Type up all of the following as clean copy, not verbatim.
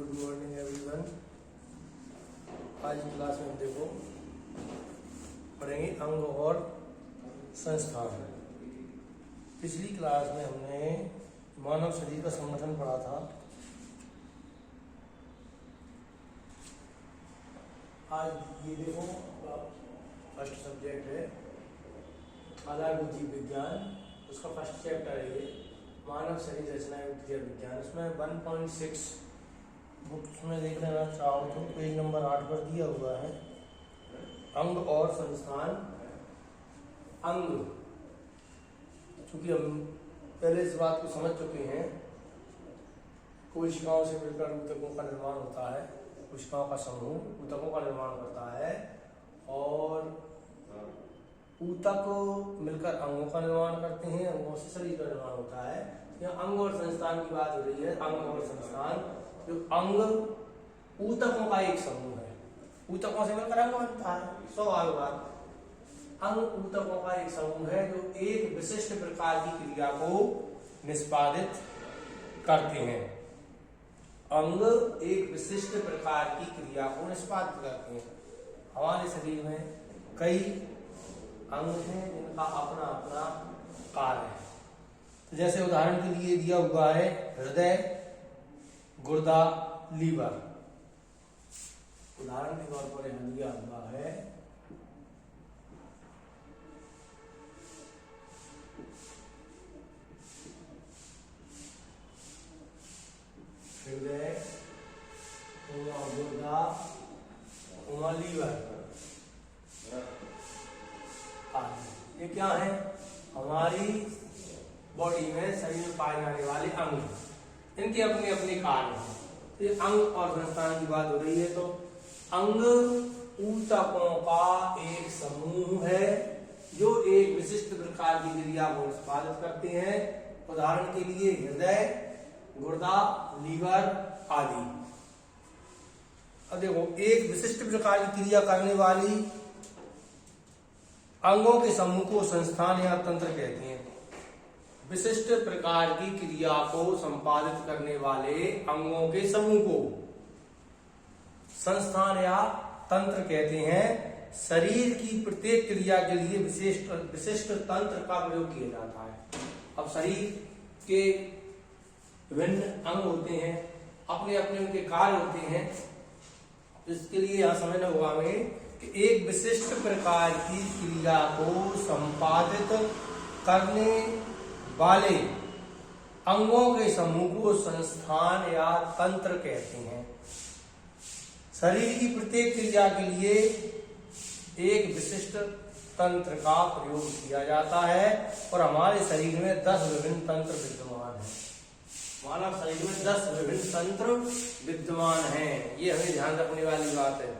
Good morning everyone. आज की class में देखो पढ़ेंगे अंग और संस्थान। पिछली क्लास में हमने मानव शरीर का संगठन पढ़ा था। आज ये देखो फर्स्ट सब्जेक्ट है आधारभूत जीव विज्ञान, उसका फर्स्ट चैप्टर है ये मानव शरीर रचना एवं क्रिया विज्ञान। उसमें 1.6 बुक्स में देख लेना चाहो तो पेज नंबर 8 पर दिया हुआ है अंग और संस्थान। अंग, चूंकि हम पहले इस बात को समझ चुके हैं, कोशिकाओं से मिलकर ऊतकों का निर्माण होता है। कोशिकाओं का समूह ऊतकों का निर्माण करता है और ऊतक मिलकर अंगों का निर्माण करते हैं। अंगों से शरीर का निर्माण होता है। यहाँ अंग और संस्थान की बात हो रही है। अंग और संस्थान, जो अंग ऊतकों का एक समूह है, ऊतकों से मिलकर अंग बनता है। स्वाभाविक बात। अंग ऊतकों का एक समूह है जो एक विशिष्ट प्रकार की क्रिया को निष्पादित करते हैं। अंग एक विशिष्ट प्रकार की क्रिया को निष्पादित करते हैं। हमारे शरीर में कई अंग हैं जिनका अपना अपना कार्य है। तो जैसे उदाहरण के लिए दिया हुआ है हृदय, गुर्दा, लीवर। उदाहरण के तौर पर यहाँ दिया हुआ है हृदय, गुर्दा, लीवर। ये क्या है? हमारी बॉडी में, शरीर में पाए जाने वाले अंग। इनके अपने अपने कार्य हैं। तो ये अंग और संस्थान की बात हो रही है। तो अंग ऊतकों का एक समूह है जो एक विशिष्ट प्रकार की क्रिया को निष्पादित करते हैं। उदाहरण के लिए हृदय, गुर्दा, लीवर आदि। अब देखो, एक विशिष्ट प्रकार की क्रिया करने वाली अंगों के समूह को संस्थान या तंत्र कहते हैं। विशिष्ट प्रकार की क्रिया को संपादित करने वाले अंगों के समूह को संस्थान या तंत्र कहते हैं। शरीर की प्रत्येक क्रिया के लिए विशिष्ट तंत्र का प्रयोग किया जाता है। अब शरीर के विभिन्न अंग होते हैं, अपने अपने उनके कार्य होते हैं। इसके लिए यहां समझना होगा हमें कि एक विशिष्ट प्रकार की क्रिया को संपादित करने वाले अंगों के समूह को संस्थान या तंत्र कहते हैं। शरीर की प्रत्येक क्रिया के लिए एक विशिष्ट तंत्र का प्रयोग किया जाता है और हमारे शरीर में 10 विभिन्न तंत्र विद्यमान हैं। मानव शरीर में 10 विभिन्न तंत्र विद्यमान हैं। ये हमें ध्यान रखने वाली बात है।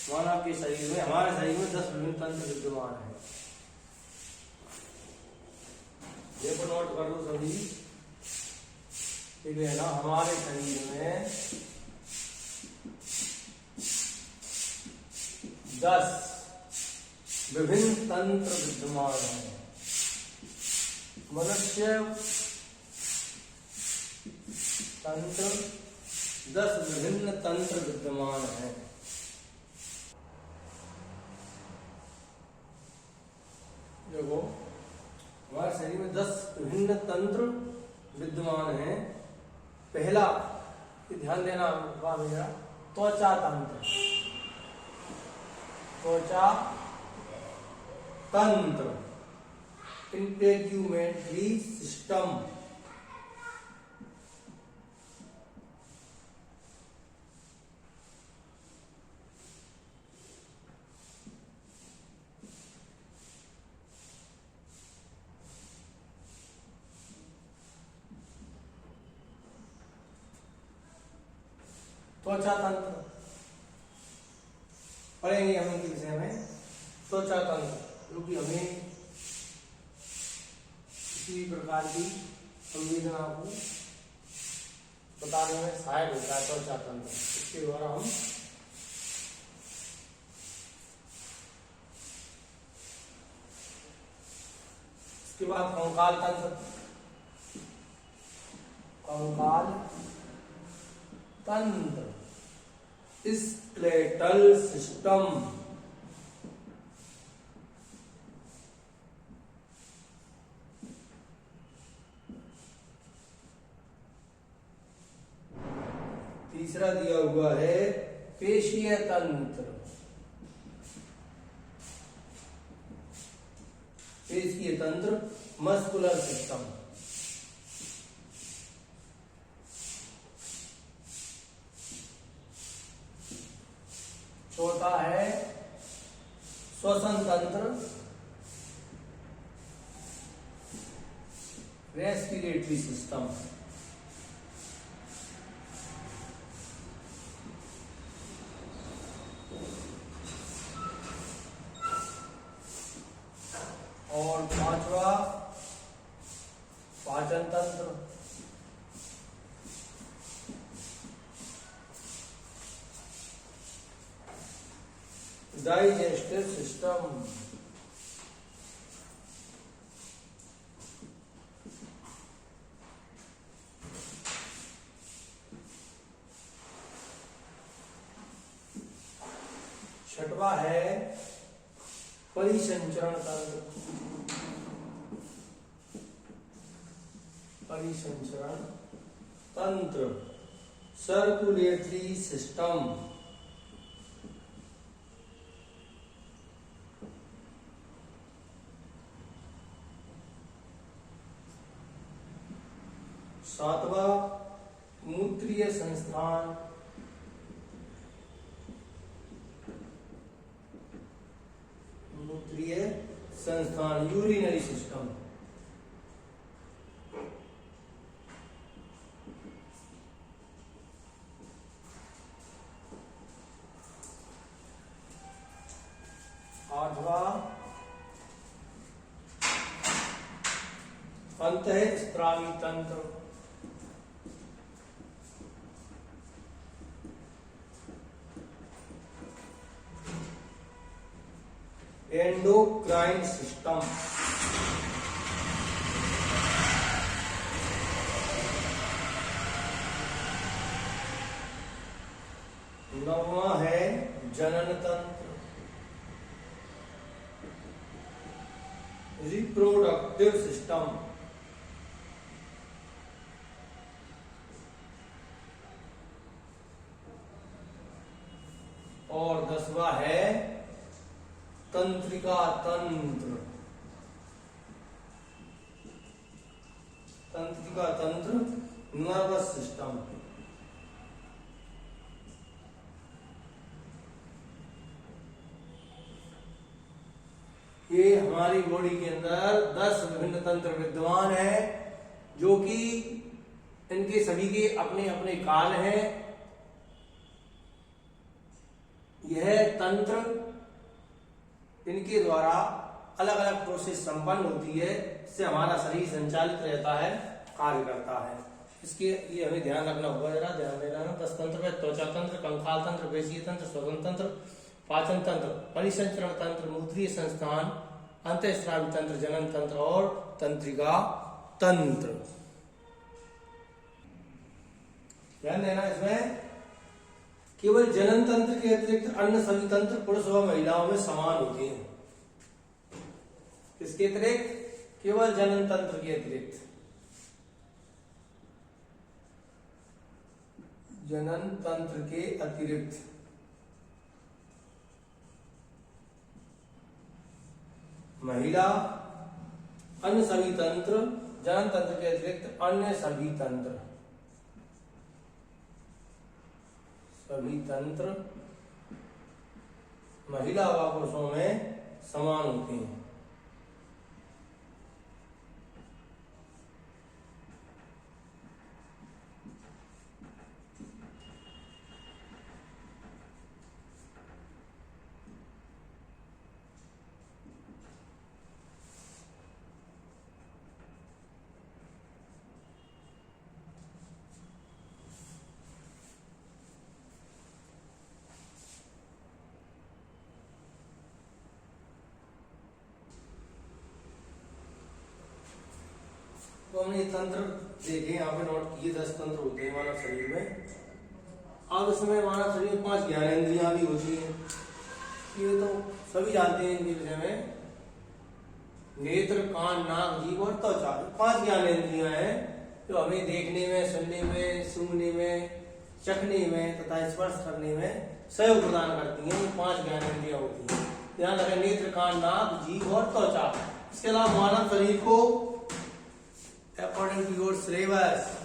मानव के शरीर में, हमारे शरीर में 10 विभिन्न तंत्र विद्यमान है। ये को नोट कर लो सभी, ठीक है ना। हमारे शरीर में 10 विभिन्न तंत्र विद्यमान हैं। मनुष्य तंत्र 10 विभिन्न तंत्र विद्यमान हैं। देखो, हमारे शरीर में 10 विभिन्न तंत्र विद्यमान हैं। पहला ध्यान देना मेरा, त्वचा तंत्र। त्वचा तंत्र, इंटेग्यूमेंट्री सिस्टम। त्वचा तंत्र पढ़ेंगे हम इनके विषय में। त्वचा तंत्र, जो कि हमें किसी प्रकार की संवेदना को बताने में सहायक होता है। त्वचा तंत्र, इसके द्वारा हम इसके बाद कंकाल तंत्र। कंकाल तंत्र स्केलेटल सिस्टम। तीसरा दिया हुआ है पेशीय तंत्र। पेशीय तंत्र मस्कुलर सिस्टम। चौथा है श्वसन तंत्र, रेस्पिरेटरी सिस्टम। और पांचवा पाचन तंत्र, डाइजेस्टिव सिस्टम। छठवा है परिसंचरण तंत्र। परिसंचरण तंत्र, सर्कुलेटरी सिस्टम। सातवां मूत्रीय संस्थान। मूत्रीय संस्थान, यूरिनरी सिस्टम। आठवां अंतःस्त्रावी तंत्र। Endocrine system. नौवां है जनन तंत्र, रिप्रोडक्टिव सिस्टम। और 10वां है तंत्रिका तंत्र। तंत्रिका तंत्र, नर्वस सिस्टम। ये हमारी बॉडी के अंदर 10 विभिन्न तंत्र विद्यमान है, जो कि इनके सभी के अपने अपने काल हैं। यह तंत्र इनके द्वारा अलग अलग प्रोसेस संपन्न होती है, इससे हमारा शरीर संचालित रहता है, कार्य करता है। इसके ये हमें ध्यान रखना होगा, जरा ध्यान देना। 10 तंत्र में त्वचा तंत्र, कंकाल तंत्र, पेशीय तंत्र, श्वसन तंत्र, पाचन तंत्र, परिसंचरण तंत्र, मूत्रीय संस्थान, अंतःस्रावी तंत्र, जनन तंत्र और तंत्रिका तंत्र। ध्यान देना, इसमें केवल जनन तंत्र के अतिरिक्त अन्य सभी तंत्र पुरुष व महिलाओं में समान होते हैं। किसके अतिरिक्त? केवल जनन तंत्र के अतिरिक्त। जनन तंत्र के अतिरिक्त महिला, अन्य सभी तंत्र, जनन तंत्र के अतिरिक्त अन्य सभी तंत्र, सभी तंत्र महिला व पुरुषों में समान होते हैं। तो हमने तंत्र देखे, यहाँ पे नोट किए। 10 तंत्र होते हैं मानव शरीर में। अब इसमें मानव शरीर में 5 ज्ञानेंद्रियां भी होती हैं, ये तो सभी जानते हैं इनके विषय में। नेत्र, कान, नाक, जीभ और त्वचा, 5 ज्ञानेंद्रियां हैं जो हमें देखने में, सुनने में, सूंघने में, चखने में तथा स्पर्श करने में सहयोग प्रदान करती हैं। ये 5 ज्ञानेंद्रियां होती हैं। ध्यान रखें, नेत्र, कान, नाक, जीभ और त्वचा। इसके अलावा मानव शरीर को अकॉर्डिंग टू योर सिलेबस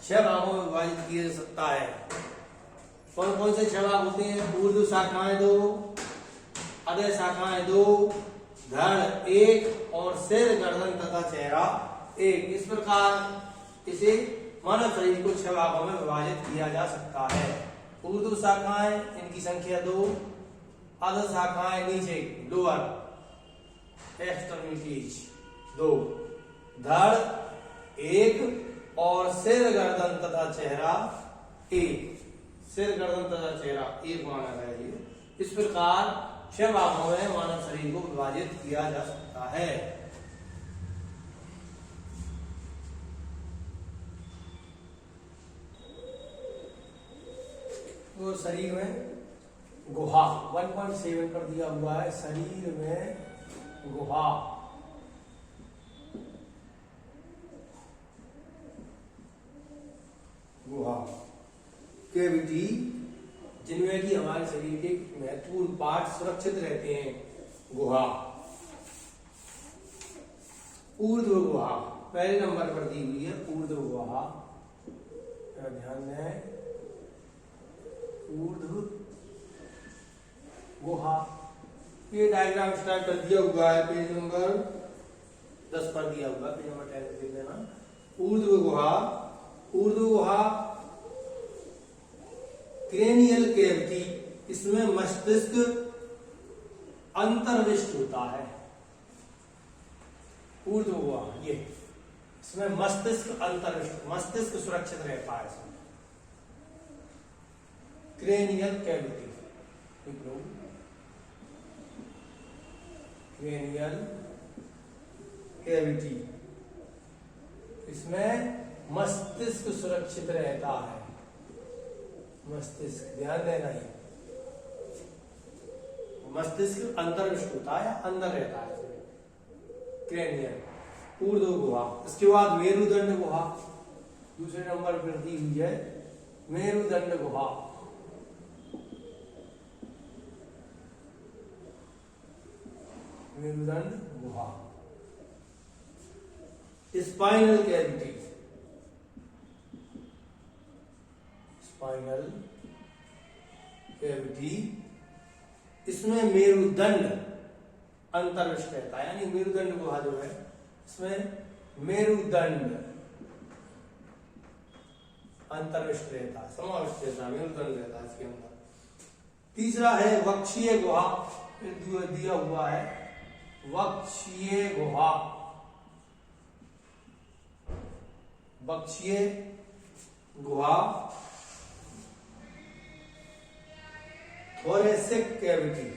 6 भागों में विभाजित किया जा सकता है। कौन कौन से 6 भाग होते हैं? ऊर्ध्व शाखाएं 2, अधः शाखाएं 2, धड़ 1 और सिर, गर्दन तथा चेहरा 1। इस प्रकार इसे मानव शरीर को 6 भागों में विभाजित किया जा सकता है। ऊर्ध्व शाखाएं, इनकी संख्या 2, अधः शाखाएं नीचे, लोअर एक्सट्रीमिटीज 2, धड़ 1 और सिर, गर्दन तथा चेहरा 1। सिर, गर्दन तथा चेहरा 1 माना गया है। इस प्रकार 6 भागों में मानव शरीर को विभाजित किया जा सकता है। तो शरीर में गुहा 1.7 पर दिया हुआ है। शरीर में गुहा, गुहा कैविटी, जिनमें कि हमारे शरीर के महत्वपूर्ण पार्ट सुरक्षित रहते हैं। गुहा, ऊर्ध्व गुहा पहले नंबर पर दी हुई है। ऊर्ध्व गुहा, ध्यान दें, ऊर्ध्व गुहा। ये डायग्राम स्टार्ट कर दिया हुआ है, पेज नंबर 10 पर दिया हुआ है, पेज नंबर 10 देख लेना। ऊर्ध्व गुहा, ऊर्ध्व गुहा क्रेनियल कैविटी, इसमें मस्तिष्क अंतर्विष्ट होता है। ऊर्ध्व गुहा ये, इसमें मस्तिष्क अंतर्विष्ट, मस्तिष्क सुरक्षित रहता है इसमें। क्रेनियल कैविटी, क्रेनियल कैविटी, इसमें मस्तिष्क सुरक्षित रहता है। मस्तिष्क, ध्यान देना ही, मस्तिष्क अंतर्विष्ट होता है, अंदर रहता है इसमें। क्रेनियल, ऊर्ध्व गुहा। इसके बाद मेरुदंड गुहा दूसरे नंबर पर दी हुई है। मेरुदंड गुहा, मेरुदंड गुहा। स्पाइनल कैविटी, स्पाइनल कैविटी, इसमें मेरुदंड अंतर्विष्ट रहता है, यानी मेरुदंड गुहा जो है इसमें मेरुदंड अंतर्विष्ट रहता है, समाविष्ट रहता है, मेरुदंड रहता है इसके अंदर। तीसरा है वक्षीय गुहा, दिया हुआ है वक्षीय गुहा। वक्षीय गुहा, थोरेसिक कैविटी,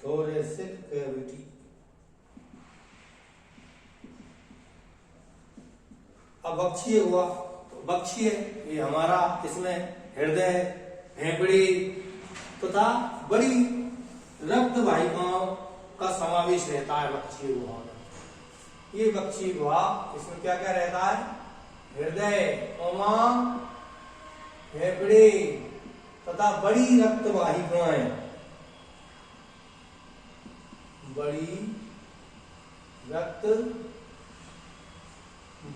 थोरेसिक कैविटी। अब वक्षीय हुआ, वक्षीय ये हमारा, इसमें हृदय, फेफड़े तथा बड़ी रक्त वाहिकाओं का समावेश रहता है वक्षीय गुहा में। ये वक्षीय गुहा, इसमें क्या क्या रहता है? हृदय, फेफड़े तथा बड़ी रक्त वाहिकाएं, बड़ी रक्त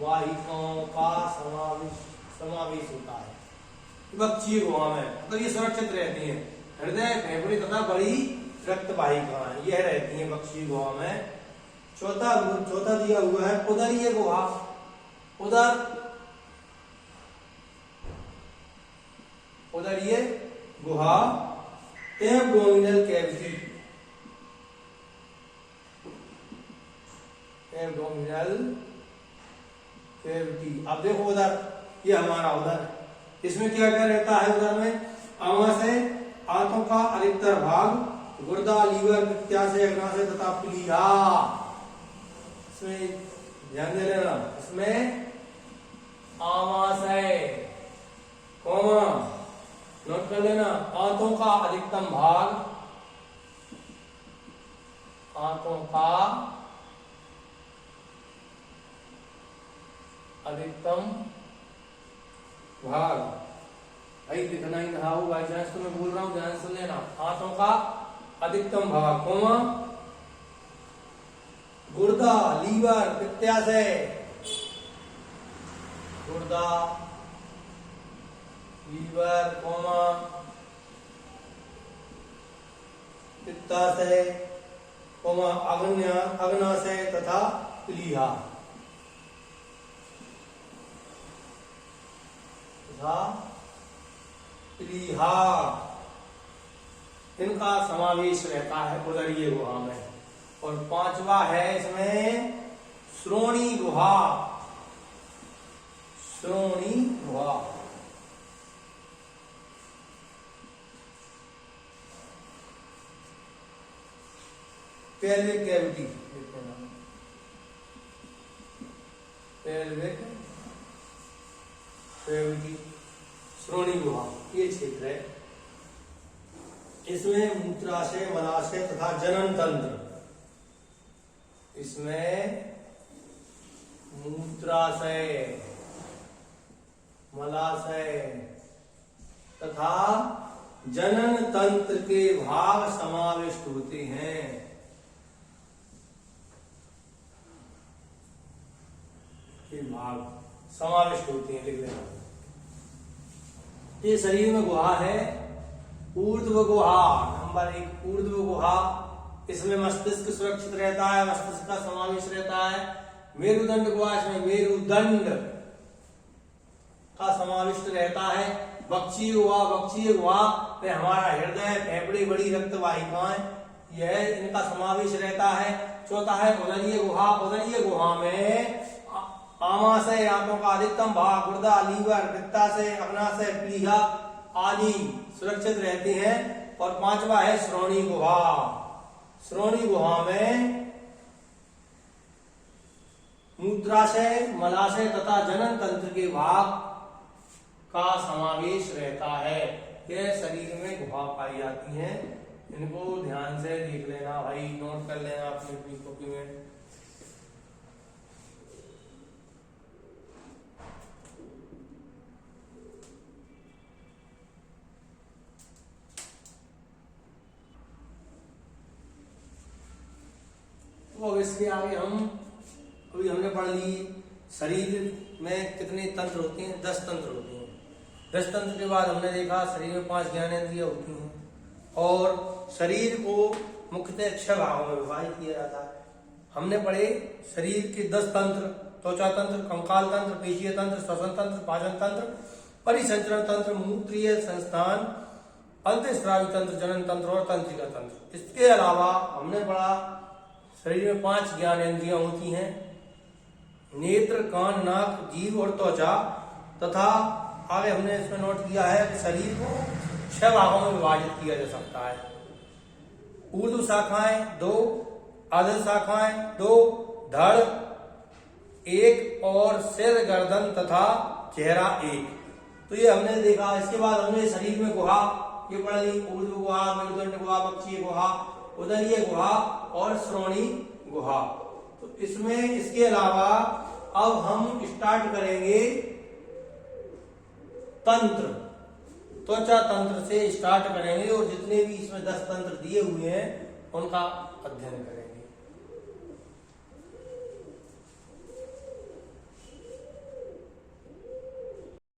वाहिकाओं का समावेश होता है वक्षीय गुहा में। मतलब ये सुरक्षित रहती हैं, हृदय, फेफड़े तथा बड़ी रक्त वाहिकाएं यह रहती हैं वक्षीय गुहा में। चौथा दिया हुआ है उदरीय गुहा। उदरीय गुहा, एब्डोमिनल कैविटी, एब्डोमिनल कैविटी। अब देखो उधर, ये हमारा उधर, इसमें क्या क्या रहता है? उधर में आमाशय, आंतों का अधिकतर भाग, गुर्दा, लीवर, पित्ताशय, अग्नाशय तथा प्लीहा। इसमें ध्यान दे लेना, इसमें आमाशय, कौमा, नोट कर लेना, आंतों का अधिकतम भाग, आंतों का अधिकतम भाग, भाई दिखना ही रहा हो बाई चांस तो मैं बोल रहा हूं, ध्यान सुन लेना, आंतों का अधिकतम भाग, कौमा, गुर्दा, लीवर, पित्ताशय, गुर्दा, लीवर, कौमा, पित्ताशय, कौमा, अग्नाशय तथा प्लीहा, प्लीहा, इनका समावेश रहता है उदरीय गुहा में। और पांचवा है इसमें श्रोणी गुहा, श्रोणी गुहा, पेल्विक कैविटी, पेल्विक कैविटी, श्रोणी गुहा, ये क्षेत्र है। इसमें मूत्राशय, मलाशय तथा जनन तंत्र, इसमें मूत्राशय, मलाशय तथा जनन तंत्र के भाग समाविष्ट होते हैं। ये भाग समाविष्ट होते हैं, लिख लेना। ये शरीर में गुहा है, ऊर्ध्व गुहा, नंबर 1 ऊर्ध्व गुहा, इसमें मस्तिष्क सुरक्षित रहता है, मस्तिष्क का समावेश रहता है। मेरुदंड गुहा, इसमें मेरुदंड का समाविष्ट रहता है। बक्षीय गुहा, बक्षीय गुहा में हमारा हृदय, फेफड़े, बड़ी रक्त वाहिकाएं, यह इनका समावेश रहता है। चौथा है उदरीय गुहा, उदरीय गुहा में आमाशय, आंतों का अधिकतम भाग, गुर्दा, लीवर, पित्ताशय, अग्नाशय, प्लीहा आदि सुरक्षित रहते हैं। और पांचवा है श्रोणी गुहा, श्रोणी गुहा में मूत्राशय, मलाशय तथा जनन तंत्र के भाग का समावेश रहता है। यह शरीर में गुहा पाई जाती हैं, इनको ध्यान से देख लेना भाई, नोट कर लेना अपनी कॉपी में। तो अब इसके आगे अभी हमने पढ़ ली शरीर में कितने तंत्र होते हैं, 10 तंत्र होते हैं। 10 तंत्र के बाद हमने देखा शरीर में 5 ज्ञानेंद्रियां होती हैं और शरीर को मुख्यतः 6 भागों में विभाजित किया जाता है। हमने पढ़े शरीर के 10 तंत्र, त्वचा तंत्र, कंकाल तंत्र, पेशीय तंत्र, श्वसन तंत्र, पाचन तंत्र, परिसंचरण तंत्र, मूत्रीय संस्थान, अंतःस्रावी तंत्र, जनन तंत्र और तंत्रिका तंत्र। इसके अलावा हमने पढ़ा शरीर में 5 ज्ञानेंद्रियां होती हैं, नेत्र, कान, नाक, जीभ और त्वचा, तथा आगे हमने इसमें नोट किया है कि शरीर को 6 भागों में विभाजित किया जा सकता है। ऊर्ध्व शाखाएं 2, अधः शाखाएं 2, धड़ 1 और सिर, गर्दन तथा चेहरा 1। तो ये हमने देखा। इसके बाद हमने शरीर में गुहा ये पढ़ ली, ऊर्ध्व गुहा, मेरुदंड गुहा, बक्षीय गुहा, उदरीय गुहा और श्रोणी गुहा। तो इसमें इसके अलावा अब हम स्टार्ट करेंगे तंत्र, त्वचा तंत्र से स्टार्ट करेंगे और जितने भी इसमें 10 तंत्र दिए हुए हैं उनका अध्ययन करेंगे।